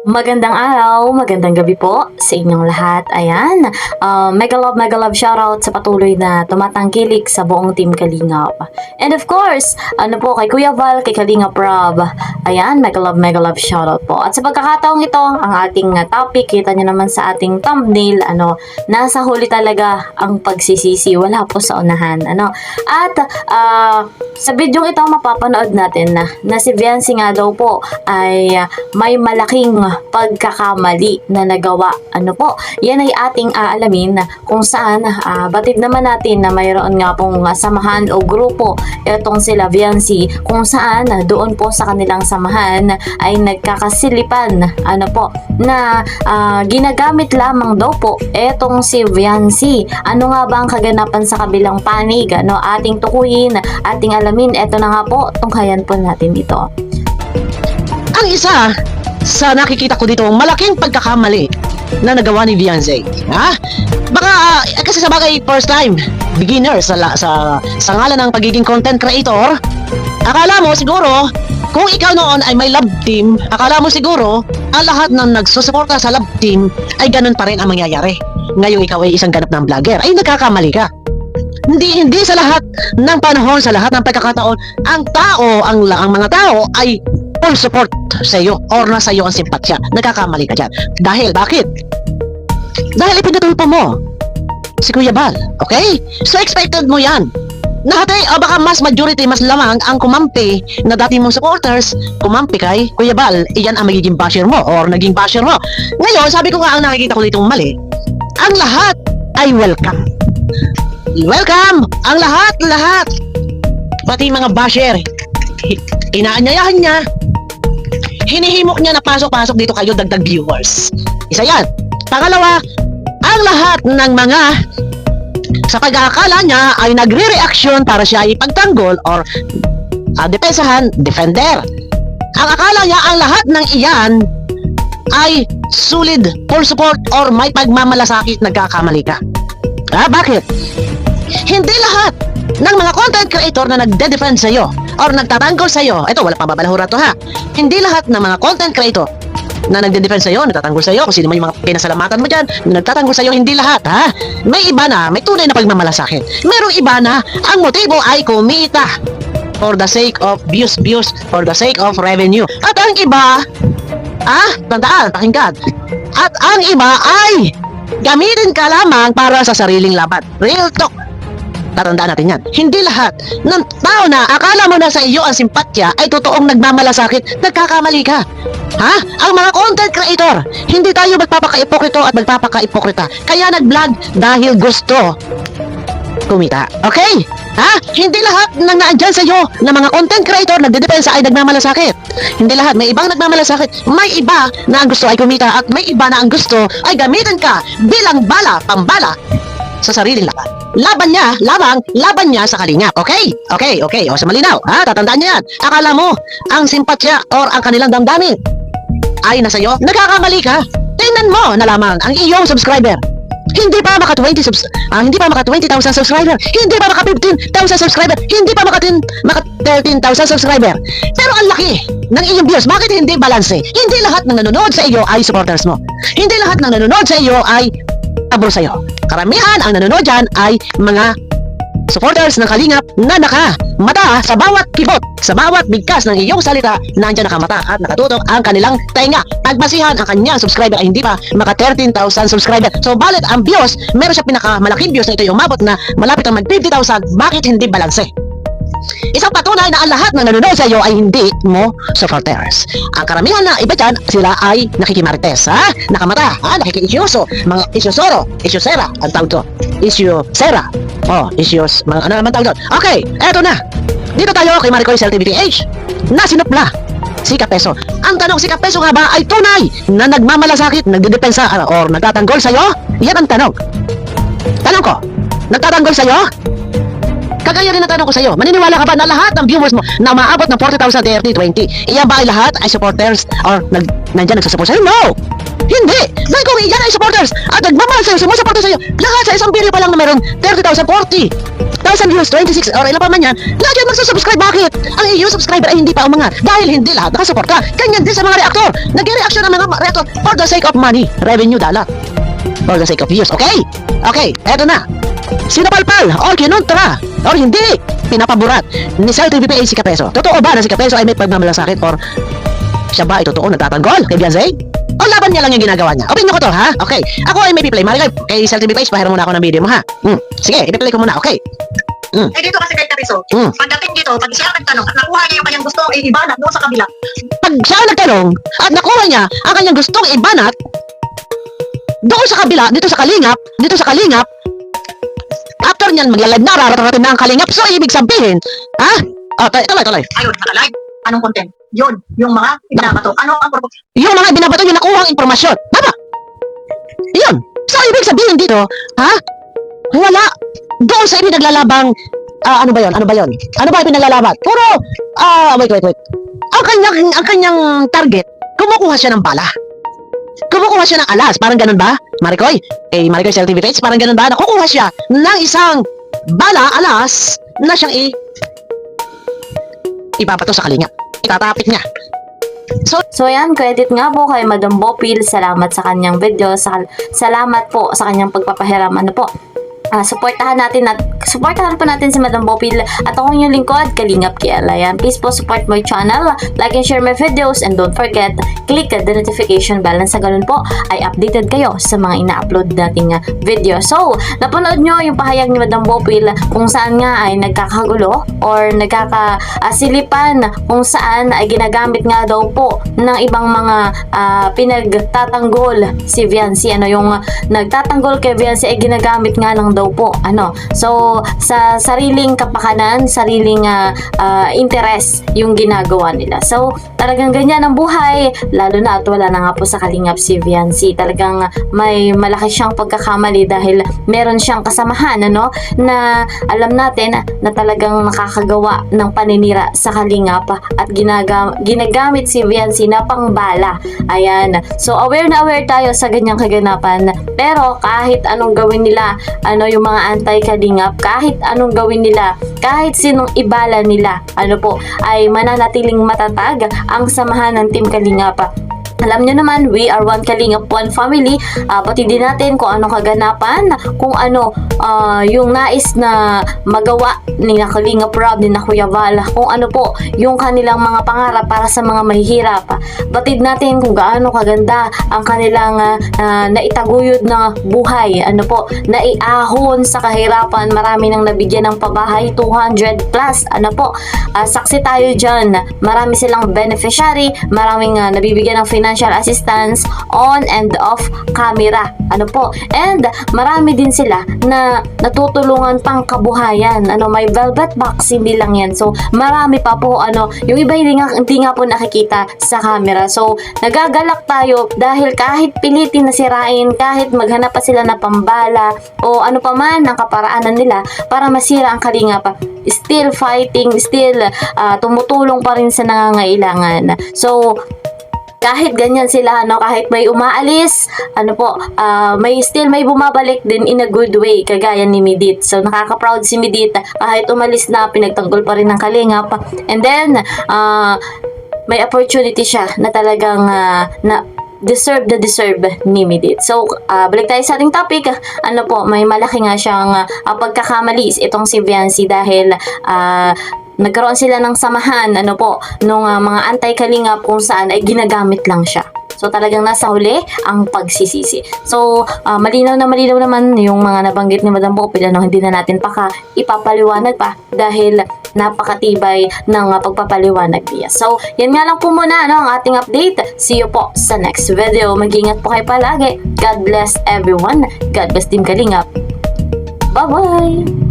Magandang araw, magandang gabi po sa inyong lahat. Ayan, mega love shoutout sa patuloy na tumatangkilik sa buong Team Kalingap. And of course, kay Kuya Val, kay Kalingap Rob. Ayan, mega love shoutout po. At sa pagkakataong ito, ang ating topic, kita nyo naman sa ating thumbnail, nasa huli talaga ang pagsisisi, wala po sa unahan. At sa video ito, mapapanood natin na si Viancy nga daw po ay may malaking pagkakamali na nagawa. Yan ay ating aalamin kung saan batid naman natin na mayroon nga pong samahan o grupo itong sila Viancy kung saan doon po sa kanilang samahan ay nagkakasilipan na ginagamit lamang daw po etong si Viancy. Ano nga ba ang kaganapan sa kabilang panig? Ating tukuyin, ating alamin. Eto na nga po, tunghayan po natin dito. Ang isa sa nakikita ko dito, malaking pagkakamali na nagawa ni Viancy. Baka kasi sa bagay first time beginner sa ngalan ng pagiging content creator, akala mo siguro kung ikaw noon ay may love team, akala mo siguro ang lahat ng nagsusuporta sa love team ay ganun pa rin ang mangyayari. Ngayon ikaw ay isang ganap ng vlogger, ay nagkakamali ka. Hindi sa lahat ng panahon, sa lahat ng pagkakataon, ang mga tao ay full support sa iyo or nasa iyo ang simpatsya. Nagkakamali ka dyan. Dahil, bakit? Dahil ipinatulpo mo si Kuya Val, okay? So expected mo yan. Baka mas majority, mas lamang ang kumampi na dati mong supporters, kumampi kay Kuya Val, iyan ang magiging basher mo or naging basher mo. Ngayon, sabi ko nga ang nakikita ko ditong mali, ang lahat ay welcome. Welcome! Ang lahat! Pati mga basher, inaanyayahan niya, hinihimok niya na pasok dito kayo, dagdag viewers. Isa yan. Pangalawa, ang lahat ng mga sa pag-aakala niya ay nagre-reaction para siya ipagtanggol or depensahan, defender. Ang akala niya ang lahat ng iyan ay solid, full support or may pagmamalasakit, nagkakamali ka. Bakit? Hindi lahat ng mga content creator na nagde-defend sa iyo or nagtatanggol sa iyo, ito wala pa babalahura to hindi lahat ng mga content creator na nagde-defend sa iyo, nagtatanggol sa iyo, kung sino man yung mga pinasalamatan mo dyan, na nagtatanggol sa iyo, hindi lahat may iba na, may tunay na pagmamalasakit. Merong iba na ang motibo ay kumita for the sake of views, for the sake of revenue. At ang iba, tandaan, pakinggan, at ang iba ay gamitin ka lamang para sa sariling laban. Real talk. Tatandaan natin yan. Hindi lahat ng tao na akala mo na sa iyo ang simpatya ay totoong nagmamalasakit, nagkakamali ka. Ang mga content creator, hindi tayo magpapaka-ipokrito at magpapaka-ipokrita. Kaya nag-vlog dahil gusto kumita. Okay? Hindi lahat ng naandyan sa iyo na mga content creator nagdedepensa ay nagmamalasakit. Hindi lahat. May ibang nagmamalasakit. May iba na ang gusto ay kumita at may iba na ang gusto ay gamitin ka bilang pambala sa sariling laban. Laban niya sa Kalingap. Okay? O sa malinaw. Tatandaan niyo yan. Akala mo, ang simpatsya or ang kanilang damdamin ay nasa iyo, nagkakamali ka. Tingnan mo na lamang ang iyong subscriber. Hindi pa maka 20,000 subscriber. Hindi pa maka 15,000 subscriber. Hindi pa maka 13,000 subscriber. Pero ang laki ng iyong views. Bakit hindi balanse? Hindi lahat ng nanonood sa iyo ay supporters mo. Hindi lahat ng nanonood sa iyo ay abro sa iyo. Karamihan ang nanonood dyan ay mga supporters ng Kalingap na nakamata sa bawat kibot, sa bawat bigkas ng iyong salita, nandiyan nakamata at nakatutok ang kanilang tainga. Pagbasihan ang kanyang subscriber ay hindi pa maka 13,000 subscriber. So balit ang views, meron siya pinakamalaking views na ito yung umabot na malapit ang mag 50,000. Bakit hindi balanse? Isang patunay na ang lahat ng nanonood sa iyo ay hindi mo supporters. Ang karamihan na iba dyan, sila ay nakikimarites, nakamata, nakiki-isyoso, mga isyosera, ang tawag to, isyosera, issues, mga ano naman tawag doon. Okay, eto na. Dito tayo kay Maricoy LTVTH na sinupla si Kapeso. Ang tanong, si Kapeso nga ba ay tunay na nagmamalasakit, nagdedepensa or nagtatanggol sa iyo? Yan ang tanong. Tanong ko, nagtatanggol sa iyo? Kagaya rin na tanong ko sa iyo, maniniwala ka ba na lahat ng viewers mo na umaabot ng 40,000 30-20, iyan ba ay lahat ay supporters or nandyan nagsusupport sa iyo? No! Hindi! Dahil kung iyan ay supporters at nagmamahal sa iyo, sumusuporta sa iyo, lahat sa isang video pa lang na meron 30,000, 40, 1,000 views, 26 or ilan pa man yan, lahat yan magsusubscribe. Bakit? Ang iyong subscriber ay hindi pa umangat dahil hindi lahat nakasuporta. Ganyan din sa mga reaktor. Nag-reaction ng mga reaktor for the sake of money, revenue dollar. For the sake of views, okay? Okay, eto na. Sinapalpal or kinontra or hindi pinapaborat ni Sir TVP si Kapeso. Totoo ba na si Kapeso ay may pagmamalasakit or siya ba ay totoo nagtatanggol kay Beyonce? O laban niya lang yung ginagawa niya? Opinion ko to, ha? Okay. Ako ay may piplay. Maligay, kay Sir TVP, pahiram muna ako ng video mo, ha? Sige, ipiplay ko muna, okay? Eh dito kasi kay Kapiso, pagdating dito, pag siya nagtanong at nakuha niya yung kanyang gusto, ibanat doon sa kabila. Pag siya nagtanong at nakuha niya ang kanyang gustong ibanat doon sa kabila, dito sa Kalingap, after niyan magla-live na, rarating na ang Kalingap. So, ibig sabihin, ha? Tuloy. Ayun, naka-live. Anong content? Yun, yung mga ibinabato. Ano ang purpose? Yung mga binabato yung nakuha ang impormasyon. Tama? Yun. So, ibig sabihin dito, ha? Wala. Doon sa ipinaglalabang, ano ba yun? Ano ba yung pinaglalaban? Puro, wait. Ang kanyang target, kumukuha siya ng bala. Kumukuha siya ng alas. Parang ganun ba? Maricoy Cell TV Page, parang ganun ba? Nakukuha siya ng isang bala, alas, na siyang ipapato sa Kalingap. Itatapik niya. So ayan, credit nga po kay Madam Bopil. Salamat sa kanyang video. Salamat po sa kanyang pagpapahiram. Ano po? Supportahan po natin si Madam Bopil at ako yung lingkod, Kalingap KL. Ayan, please po support my channel, like and share my videos, and don't forget, click the notification bell na sa ganun po ay updated kayo sa mga ina-upload nating video. So, napanood nyo yung pahayag ni Madam Bopil kung saan nga ay nagkakagulo or nagkakasilipan kung saan ay ginagamit nga daw po ng ibang mga pinagtatanggol si Viancy. Yung nagtatanggol kay Viancy ay ginagamit nga lang daw po. So, sa sariling kapakanan, sariling interest yung ginagawa nila. So, talagang ganyan ang buhay, lalo na at wala na nga po sa Kalingap si Viancy. Talagang may malaki siyang pagkakamali dahil meron siyang kasamahan, na alam natin na talagang nakakagawa ng paninira sa Kalingap at ginagamit si Viancy na pangbala. Ayan. So, aware na aware tayo sa ganyang kaganapan. Pero, kahit anong gawin nila, yung mga anti-Kalingap, kahit anong gawin nila, kahit sinong ibala nila, ay mananatiling matatag ang samahan ng Team Kalingap. Alam nyo naman, we are one Kalingap, one family. Patindi natin kung anong kaganapan, kung ano yung nais na magawa ni na Kalingap Rob, ni na Kuya Val, kung ano po yung kanilang mga pangarap para sa mga mahihirap. Batid natin kung gaano kaganda ang kanilang naitaguyod na buhay, naiahon sa kahirapan. Marami nang nabigyan ng pabahay, 200 plus, saksi tayo dyan. Marami silang beneficiary, maraming nabibigyan ng financial assistance on and off camera. And marami din sila na natutulungan pang kabuhayan. May velvet box, hindi lang yan. So, marami pa po, yung iba hindi nga po nakikita sa camera. So, nagagalak tayo dahil kahit pilitin na sirain, kahit maghanap pa sila na pambala o ano pa man ang kaparaanan nila para masira ang Kalingap, still fighting, still tumutulong pa rin sa nangangailangan. So, kahit ganyan sila, kahit may umaalis, may bumabalik din in a good way, kagaya ni Midit. So, nakaka-proud si Midit, kahit umalis na, pinagtanggol pa rin ng Kalingap. And then, may opportunity siya na talagang deserve ni Midit. So, balik tayo sa ating topic. May malaki nga siyang pagkakamali itong si Viancy dahil nagkaroon sila ng samahan nung mga anti-Kalingap kung saan ay ginagamit lang siya. So, talagang nasa huli ang pagsisisi. So, malinaw naman yung mga nabanggit ni Madam Bopil. Hindi na natin ipapaliwanag pa dahil napakatibay ng pagpapaliwanag niya. So, yan nga lang po muna ang ating update. See you po sa next video. Mag-ingat po kayo palagi. God bless everyone. God bless Team Kalingap. Bye-bye!